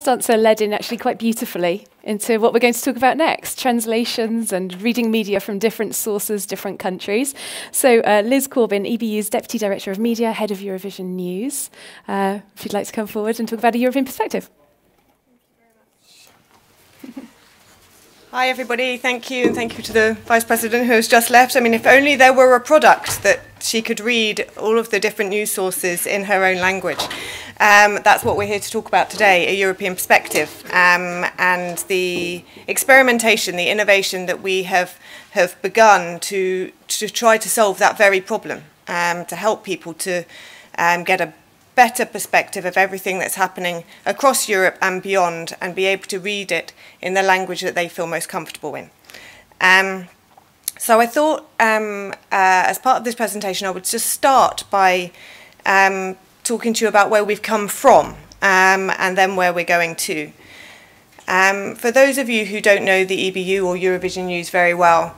answer led in actually quite beautifully into what we're going to talk about next, translations and reading media from different sources, different countries. So Liz Corbin, EBU's Deputy Director of Media, Head of Eurovision News, if you'd like to come forward and talk about a European perspective. Hi everybody, thank you, and thank you to the Vice President who has just left. I mean, if only there were a product that she could read all of the different news sources in her own language. That's what we're here to talk about today, a European perspective, and the experimentation, the innovation that we have begun to try to solve that very problem, to help people to get a better perspective of everything that's happening across Europe and beyond, and be able to read it in the language that they feel most comfortable in. So I thought, as part of this presentation, I would just start by talking to you about where we've come from, and then where we're going to. For those of you who don't know the EBU or Eurovision News very well,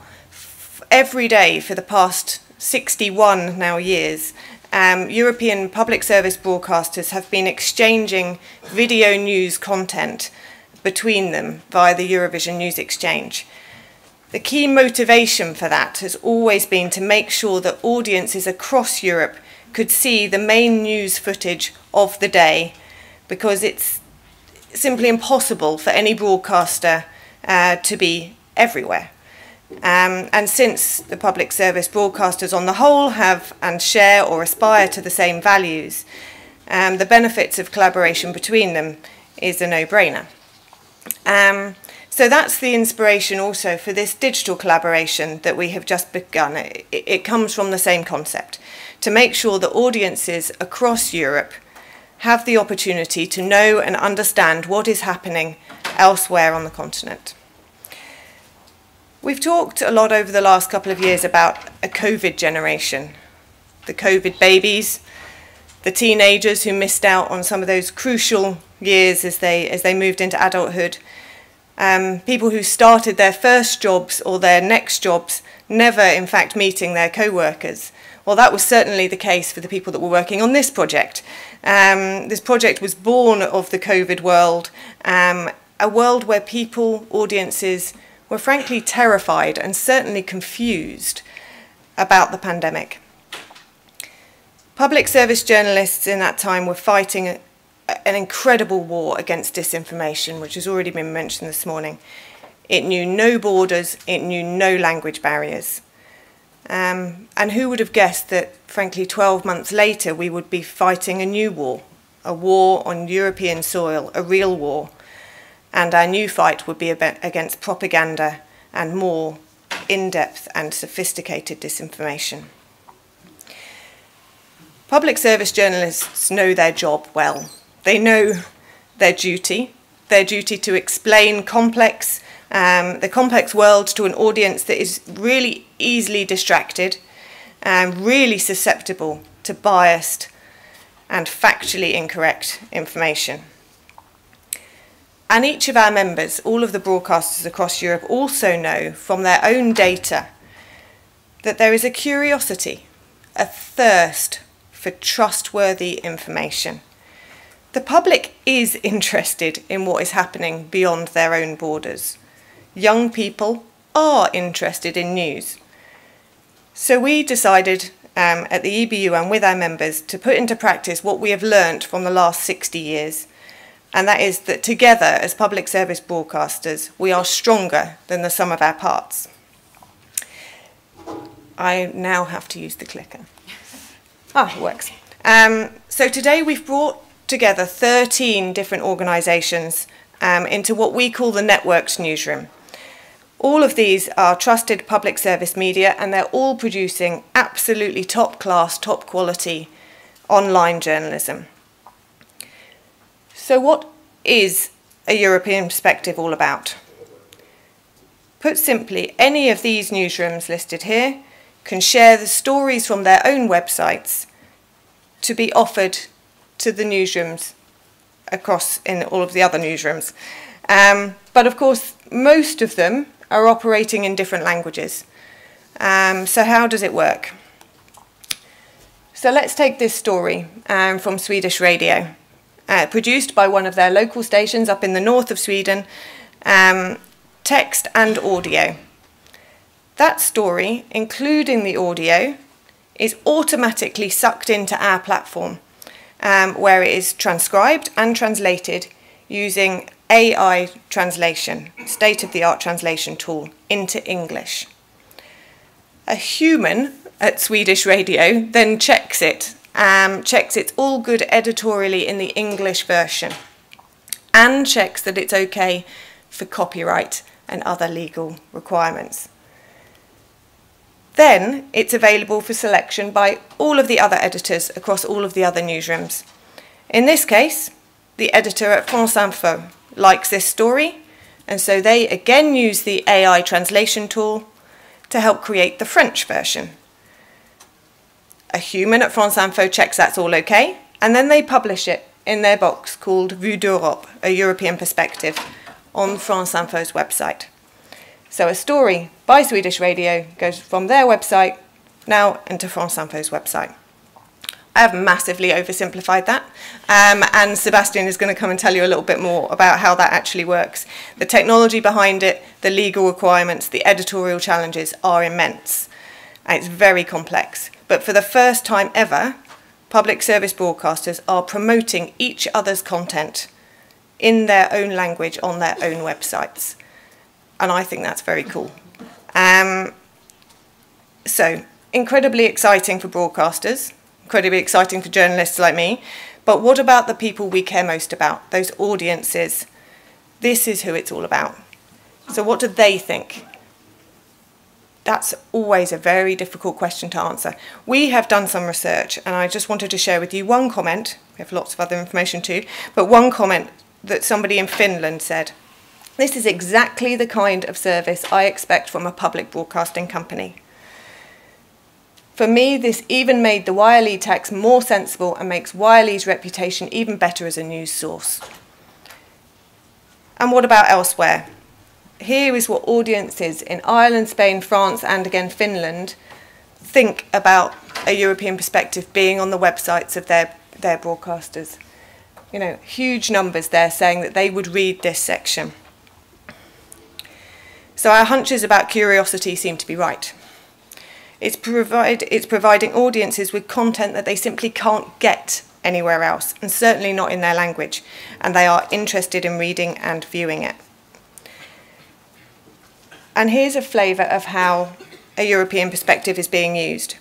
every day for the past 61 now years, European public service broadcasters have been exchanging video news content between them via the Eurovision News Exchange. The key motivation for that has always been to make sure that audiences across Europe could see the main news footage of the day, because it's simply impossible for any broadcaster to be everywhere. And since the public service broadcasters on the whole have and share or aspire to the same values, the benefits of collaboration between them is a no-brainer. So that's the inspiration also for this digital collaboration that we have just begun. It comes from the same concept, to make sure that audiences across Europe have the opportunity to know and understand what is happening elsewhere on the continent. We've talked a lot over the last couple of years about a COVID generation, the COVID babies, the teenagers who missed out on some of those crucial years as they moved into adulthood, people who started their first jobs or their next jobs never in fact meeting their co-workers. Well, that was certainly the case for the people that were working on this project. This project was born of the COVID world, a world where people, audiences, were frankly terrified and certainly confused about the pandemic. Public service journalists in that time were fighting an incredible war against disinformation, which has already been mentioned this morning. It knew no borders, it knew no language barriers. And who would have guessed that, frankly, 12 months later, we would be fighting a new war, a war on European soil, a real war. And our new fight would be against propaganda and more in-depth and sophisticated disinformation. Public service journalists know their job well. They know their duty to explain the complex world to an audience that is really easily distracted and really susceptible to biased and factually incorrect information. And each of our members, all of the broadcasters across Europe, also know from their own data that there is a curiosity, a thirst for trustworthy information. The public is interested in what is happening beyond their own borders. Young people are interested in news. So we decided at the EBU and with our members to put into practice what we have learnt from the last 60 years. And that is that together, as public service broadcasters, we are stronger than the sum of our parts. I now have to use the clicker. Ah, it works. So today we've brought together 13 different organisations into what we call the networked newsroom. All of these are trusted public service media, and they're all producing absolutely top-class, top-quality online journalism. So what is a European perspective all about? Put simply, any of these newsrooms listed here can share the stories from their own websites to be offered to the newsrooms across in all of the other newsrooms. But of course, most of them are operating in different languages. So how does it work? So let's take this story from Swedish radio. produced by one of their local stations up in the north of Sweden, text and audio. That story, including the audio, is automatically sucked into our platform, where it is transcribed and translated using AI translation, state-of-the-art translation tool, into English. A human at Swedish Radio then checks it's all good editorially in the English version, and checks that it's okay for copyright and other legal requirements. Then it's available for selection by all of the other editors across all of the other newsrooms. In this case, the editor at France Info likes this story, and so they again use the AI translation tool to help create the French version. A human at France Info checks that's all okay, and then they publish it in their box called Vue d'Europe, a European perspective, on France Info's website. So a story by Swedish Radio goes from their website now into France Info's website. I have massively oversimplified that, and Sebastien is going to come and tell you a little bit more about how that actually works. The technology behind it, the legal requirements, the editorial challenges are immense, and it's very complex. But for the first time ever, public service broadcasters are promoting each other's content in their own language on their own websites. And I think that's very cool. So, incredibly exciting for broadcasters, incredibly exciting for journalists like me. But what about the people we care most about, those audiences? This is who it's all about. So what do they think? That's always a very difficult question to answer. We have done some research, and I just wanted to share with you one comment. We have lots of other information too, but one comment that somebody in Finland said. This is exactly the kind of service I expect from a public broadcasting company. For me, this even made the YLE tax more sensible and makes YLE's reputation even better as a news source. And what about elsewhere? Here is what audiences in Ireland, Spain, France, and again Finland think about a European perspective being on the websites of their broadcasters. You know, huge numbers there saying that they would read this section. So our hunches about curiosity seem to be right. It's providing audiences with content that they simply can't get anywhere else, and certainly not in their language, and they are interested in reading and viewing it. And here's a flavour of how a European perspective is being used.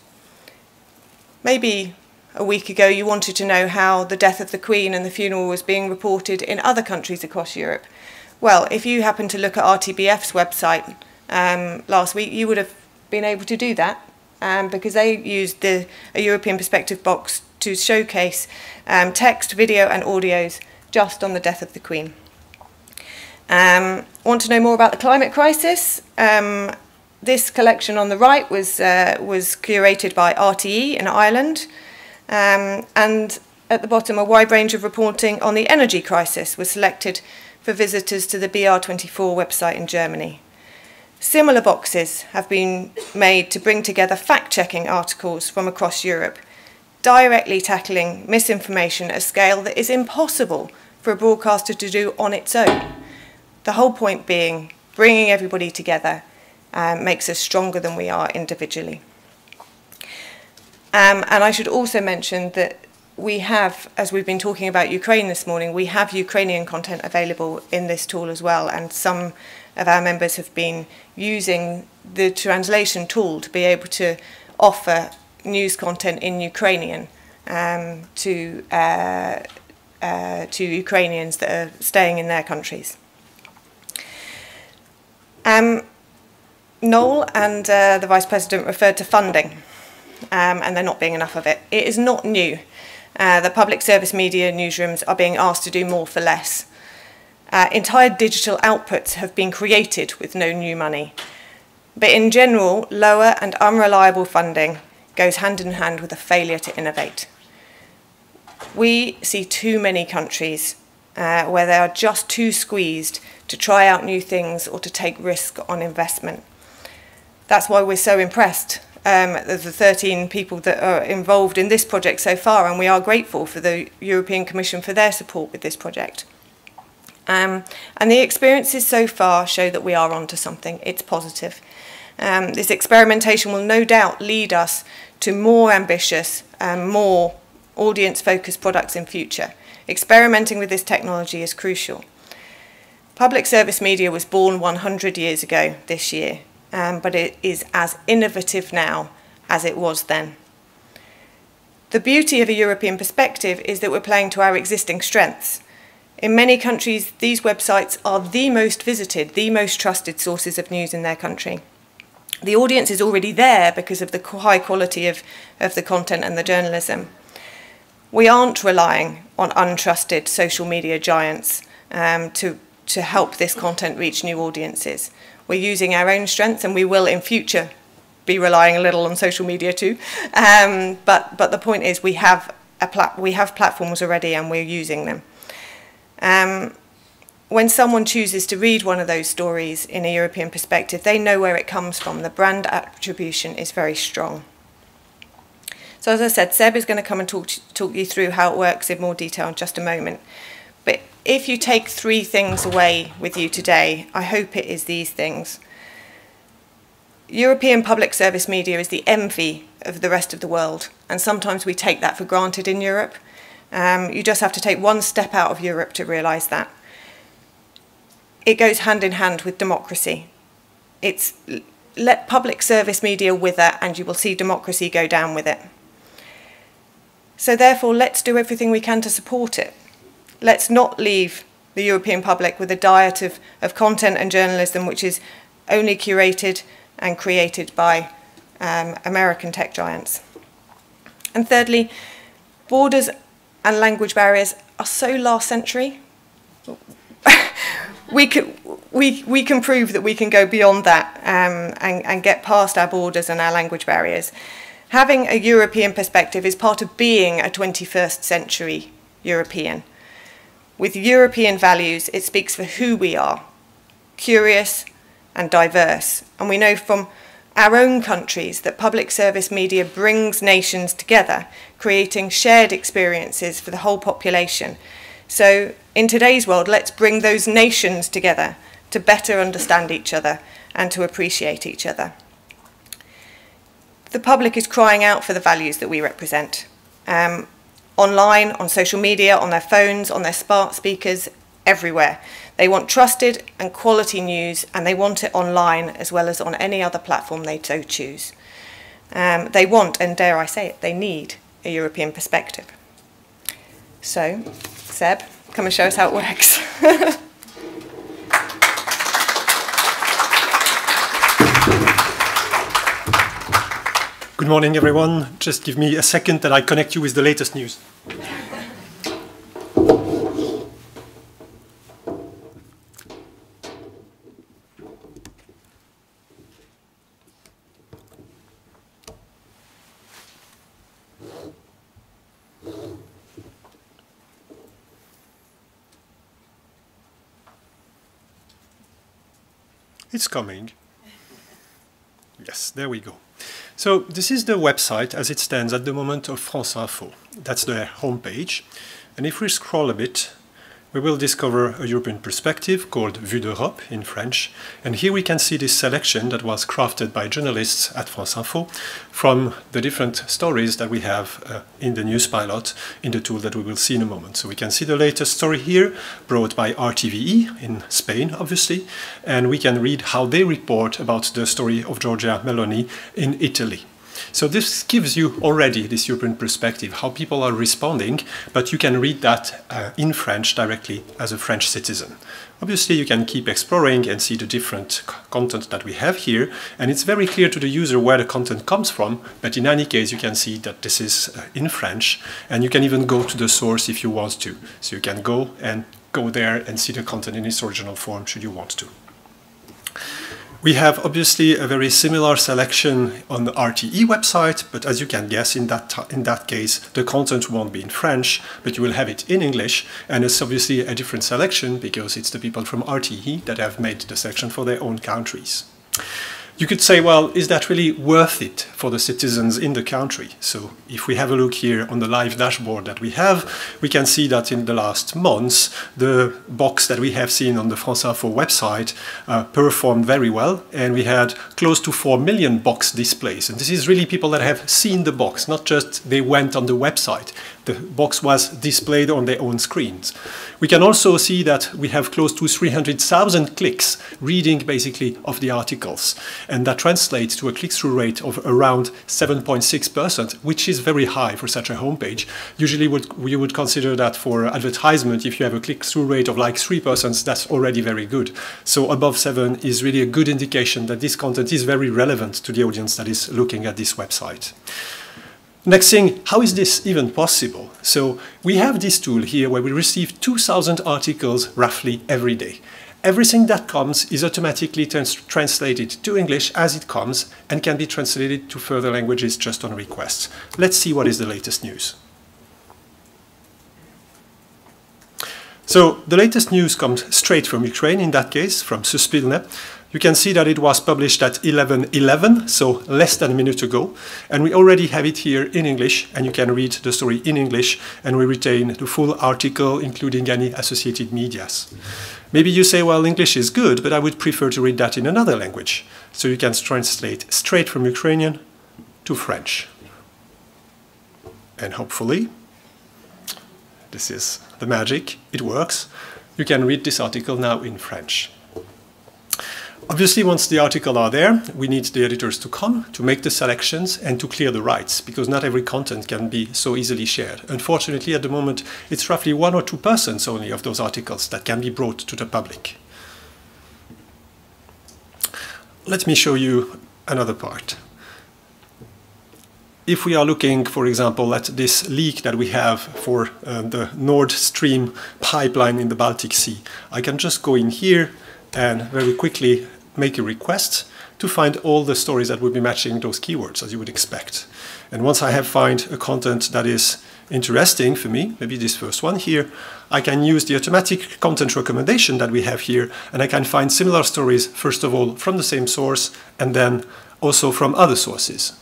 Maybe a week ago you wanted to know how the death of the Queen and the funeral was being reported in other countries across Europe. Well, if you happen to look at RTBF's website last week, you would have been able to do that because they used a European perspective box to showcase text, video and audios just on the death of the Queen. Want to know more about the climate crisis? This collection on the right was curated by RTE in Ireland, and at the bottom a wide range of reporting on the energy crisis was selected for visitors to the BR24 website in Germany. Similar boxes have been made to bring together fact-checking articles from across Europe, directly tackling misinformation at a scale that is impossible for a broadcaster to do on its own. The whole point being bringing everybody together makes us stronger than we are individually. And I should also mention that we have, as we've been talking about Ukraine this morning, we have Ukrainian content available in this tool as well, and some of our members have been using the translation tool to be able to offer news content in Ukrainian to Ukrainians that are staying in their countries. Noel and the Vice President referred to funding and there not being enough of it. It is not new. The public service media newsrooms are being asked to do more for less. Entire digital outputs have been created with no new money. But in general, lower and unreliable funding goes hand in hand with a failure to innovate. We see too many countries where they are just too squeezed to try out new things or to take risk on investment. That's why we're so impressed of the 13 people that are involved in this project so far, and we are grateful for the European Commission for their support with this project. And the experiences so far show that we are onto something. It's positive. This experimentation will no doubt lead us to more ambitious and more audience-focused products in future. Experimenting with this technology is crucial. Public service media was born 100 years ago this year, but it is as innovative now as it was then. The beauty of a European perspective is that we're playing to our existing strengths. In many countries, these websites are the most visited, the most trusted sources of news in their country. The audience is already there because of the high quality of the content and the journalism. We aren't relying on untrusted social media giants to help this content reach new audiences. We're using our own strengths, and we will in future be relying a little on social media too. But the point is, we have platforms already, and we're using them. When someone chooses to read one of those stories in a European perspective, they know where it comes from. The brand attribution is very strong. So as I said, Seb is going to come and talk you through how it works in more detail in just a moment. But if you take 3 things away with you today, I hope it is these things. European public service media is the envy of the rest of the world, and sometimes we take that for granted in Europe. You just have to take one step out of Europe to realise that. It goes hand in hand with democracy. It's let public service media wither and you will see democracy go down with it. So therefore, let's do everything we can to support it. Let's not leave the European public with a diet of content and journalism which is only curated and created by American tech giants. And thirdly, borders and language barriers are so last century. We can prove that we can go beyond that and get past our borders and our language barriers. Having a European perspective is part of being a 21st century European. With European values, it speaks for who we are, curious and diverse. And we know from our own countries that public service media brings nations together, creating shared experiences for the whole population. So in today's world, let's bring those nations together to better understand each other and to appreciate each other. The public is crying out for the values that we represent. Online, on social media, on their phones, on their smart speakers, everywhere. They want trusted and quality news, and they want it online as well as on any other platform they so choose. They want, and dare I say it, they need a European perspective. So, Seb, come and show us how it works. Good morning, everyone. Just give me a second that I connect you with the latest news. It's coming. Yes, there we go. So this is the website as it stands at the moment of France Info. That's their homepage. And if we scroll a bit, we will discover a European perspective called Vue d'Europe in French. And here we can see this selection that was crafted by journalists at France Info from the different stories that we have in the news pilot in the tool that we will see in a moment. So we can see the latest story here brought by RTVE in Spain, obviously. And we can read how they report about the story of Giorgia Meloni in Italy. So this gives you already this European perspective, how people are responding, but you can read that in French directly as a French citizen. Obviously, you can keep exploring and see the different content that we have here, and it's very clear to the user where the content comes from, but in any case, you can see that this is in French, and you can even go to the source if you want to. So you can go there and see the content in its original form should you want to. We have obviously a very similar selection on the RTE website, but as you can guess, in that case, the content won't be in French, but you will have it in English, and it's obviously a different selection because it's the people from RTE that have made the selection for their own countries. You could say, well, is that really worth it for the citizens in the country? So if we have a look here on the live dashboard that we have, we can see that in the last months, the box that we have seen on the France Info website performed very well, and we had close to 4 million box displays. And this is really people that have seen the box, not just they went on the website. The box was displayed on their own screens. We can also see that we have close to 300,000 clicks reading basically of the articles. And that translates to a click-through rate of around 7.6%, which is very high for such a homepage. Usually we would consider that for advertisement, if you have a click-through rate of like 3%, that's already very good. So above 7 is really a good indication that this content is very relevant to the audience that is looking at this website. Next thing, how is this even possible? So we have this tool here where we receive 2,000 articles roughly every day. Everything that comes is automatically translated to English as it comes and can be translated to further languages just on request. Let's see what is the latest news. So the latest news comes straight from Ukraine, in that case, from Suspilne. You can see that it was published at 11:11, so less than a minute ago. And we already have it here in English, and you can read the story in English, and we retain the full article, including any associated medias. Maybe you say, well, English is good, but I would prefer to read that in another language. So you can translate straight from Ukrainian to French. And hopefully, this is the magic, it works. You can read this article now in French. Obviously, once the articles are there, we need the editors to come to make the selections and to clear the rights, because not every content can be so easily shared. Unfortunately, at the moment, it's roughly 1 or 2% only of those articles that can be brought to the public. Let me show you another part. If we are looking, for example, at this leak that we have for the Nord Stream pipeline in the Baltic Sea, I can just go in here and very quickly make a request to find all the stories that will be matching those keywords, as you would expect. And once I have found a content that is interesting for me, maybe this first one here, I can use the automatic content recommendation that we have here, and I can find similar stories, first of all, from the same source, and then also from other sources.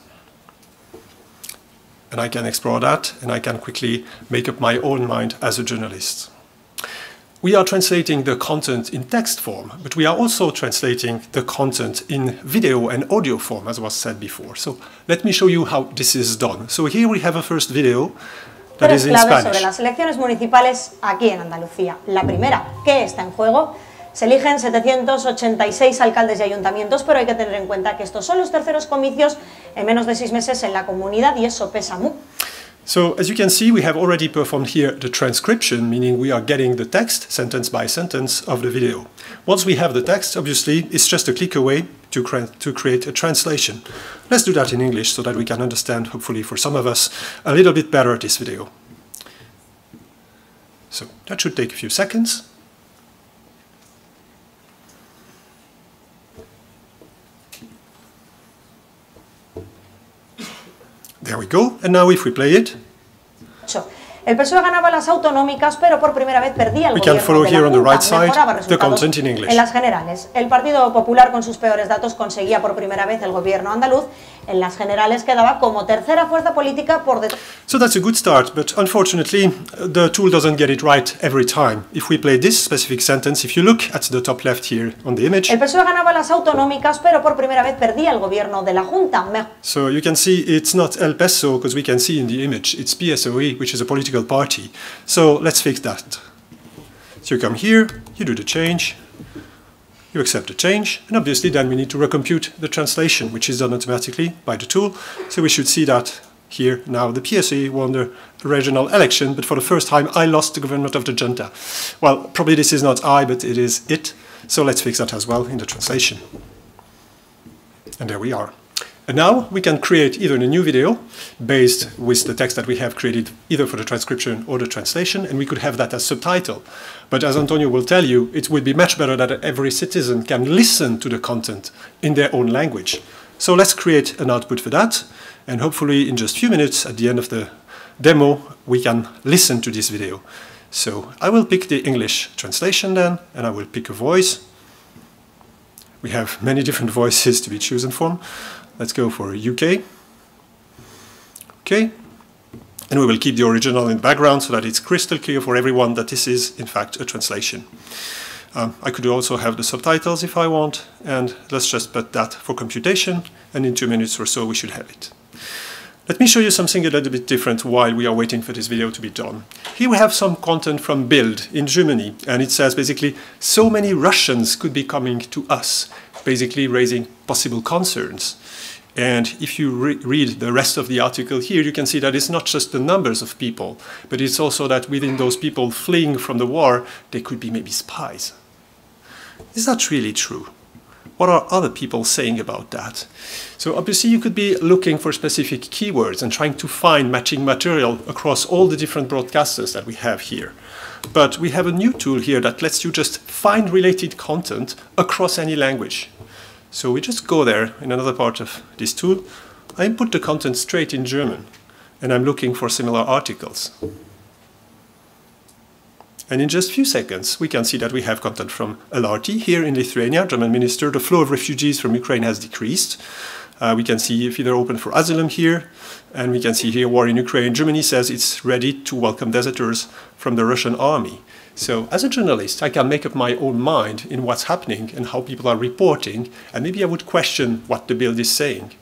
And I can explore that, and I can quickly make up my own mind as a journalist. We are translating the content in text form, but we are also translating the content in video and audio form, as was said before. So let me show you how this is done. So here we have a first video that is in Spanish. Sobre las elecciones municipales aquí en Andalucía. La primera, ¿qué está en juego? Se eligen 786 alcaldes y ayuntamientos, pero hay que tener en cuenta que estos son los terceros comicios en menos de 6 meses en la comunidad y eso pesa mucho. So as you can see, we have already performed here the transcription, meaning we are getting the text, sentence by sentence, of the video. Once we have the text, obviously, it's just a click away to create a translation. Let's do that in English so that we can understand, hopefully for some of us, a little bit better this video. So that should take a few seconds. There we go, and now if we play it, el PSOE ganaba las autonómicas, pero por primera vez perdía el we can follow here on the right side the content in en English. las generales. El Partido Popular, con sus peores datos, conseguía por primera vez el gobierno andaluz. En las generales quedaba como tercera fuerza política por detrás. So that's a good start, but unfortunately the tool doesn't get it right every time. If we play this specific sentence, if you look at the top left here on the image, el PSOE ganaba las autonómicas, pero por primera vez perdía el gobierno de la Junta. So you can see it's not El PSOE, because we can see in the image it's PSOE, which is a political party. So let's fix that. So you come here, you do the change, you accept the change, and obviously then we need to recompute the translation, which is done automatically by the tool. So we should see that here now the PSOE won the regional election, but for the first time I lost the government of the junta. Well, probably this is not I, but it is it. So let's fix that as well in the translation. And there we are. And now we can create either a new video based with the text that we have created either for the transcription or the translation, and we could have that as subtitle. But as Antonio will tell you, it would be much better that every citizen can listen to the content in their own language. So let's create an output for that, and hopefully in just a few minutes at the end of the demo, we can listen to this video. So I will pick the English translation then, and I will pick a voice. We have many different voices to be chosen from. Let's go for UK. Okay. And we will keep the original in the background so that it's crystal clear for everyone that this is, in fact, a translation. I could also have the subtitles if I want, and let's just put that for computation, and in 2 minutes or so we should have it. Let me show you something a little bit different while we are waiting for this video to be done. Here we have some content from Bild in Germany, and it says basically, so many Russians could be coming to us, basically raising possible concerns. And if you read the rest of the article here, you can see that it's not just the numbers of people, but it's also that within those people fleeing from the war, there could be maybe spies. Is that really true? What are other people saying about that? So obviously you could be looking for specific keywords and trying to find matching material across all the different broadcasters that we have here. But we have a new tool here that lets you just find related content across any language. So we just go there in another part of this tool. I input the content straight in German, and I'm looking for similar articles. And in just a few seconds, we can see that we have content from LRT here in Lithuania, German minister. The flow of refugees from Ukraine has decreased. We can see if they're open for asylum here. And we can see here war in Ukraine. Germany says it's ready to welcome deserters from the Russian army. So as a journalist, I can make up my own mind in what's happening and how people are reporting. And maybe I would question what the Bild is saying.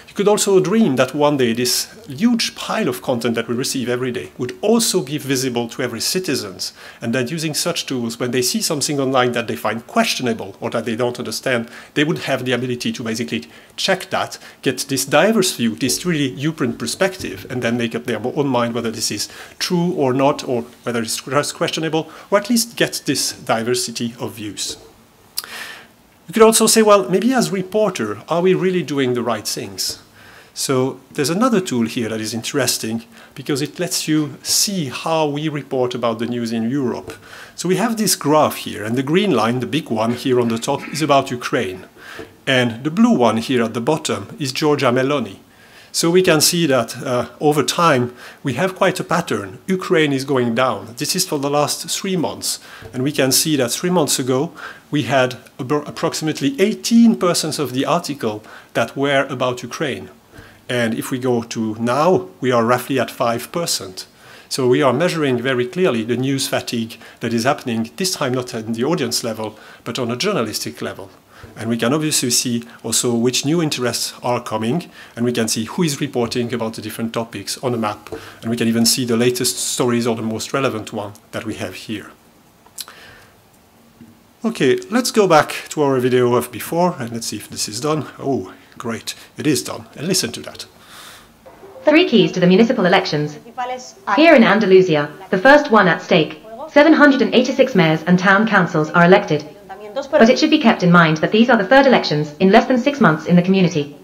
You could also dream that one day this huge pile of content that we receive every day would also be visible to every citizen, and that using such tools, when they see something online that they find questionable or that they don't understand, they would have the ability to basically check that, get this diverse view, this really viewpoint perspective, and then make up their own mind whether this is true or not, or whether it's just questionable, or at least get this diversity of views. You could also say, well, maybe as reporter, are we really doing the right things? So there's another tool here that is interesting because it lets you see how we report about the news in Europe. So we have this graph here, and the green line, the big one here on the top, is about Ukraine. And the blue one here at the bottom is Giorgia Meloni. So we can see that over time, we have quite a pattern. Ukraine is going down. This is for the last 3 months. And we can see that 3 months ago, we had approximately 18% of the article that were about Ukraine. And if we go to now, we are roughly at 5%. So we are measuring very clearly the news fatigue that is happening, this time not at the audience level, but on a journalistic level. And we can obviously see also which new interests are coming, and we can see who is reporting about the different topics on a map, and we can even see the latest stories or the most relevant one that we have here. Okay, let's go back to our video of before, and let's see if this is done. Oh, great, it is done, and listen to that. 3 keys to the municipal elections. Here in Andalusia, the first one at stake, 786 mayors and town councils are elected. But it should be kept in mind that these are the third elections in less than 6 months in the community.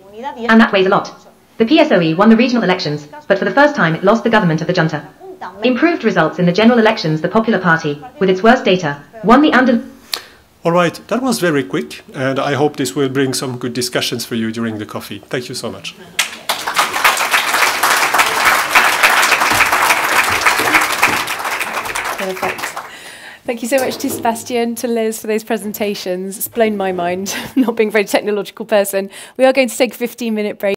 And that weighs a lot. The PSOE won the regional elections, but for the first time it lost the government of the junta. Improved results in the general elections, the Popular Party, with its worst data, won the All right, that was very quick, and I hope this will bring some good discussions for you during the coffee. Thank you so much. Perfect. Thank you so much to Sebastien, to Liz for those presentations. It's blown my mind, not being a very technological person. We are going to take a 15-minute break.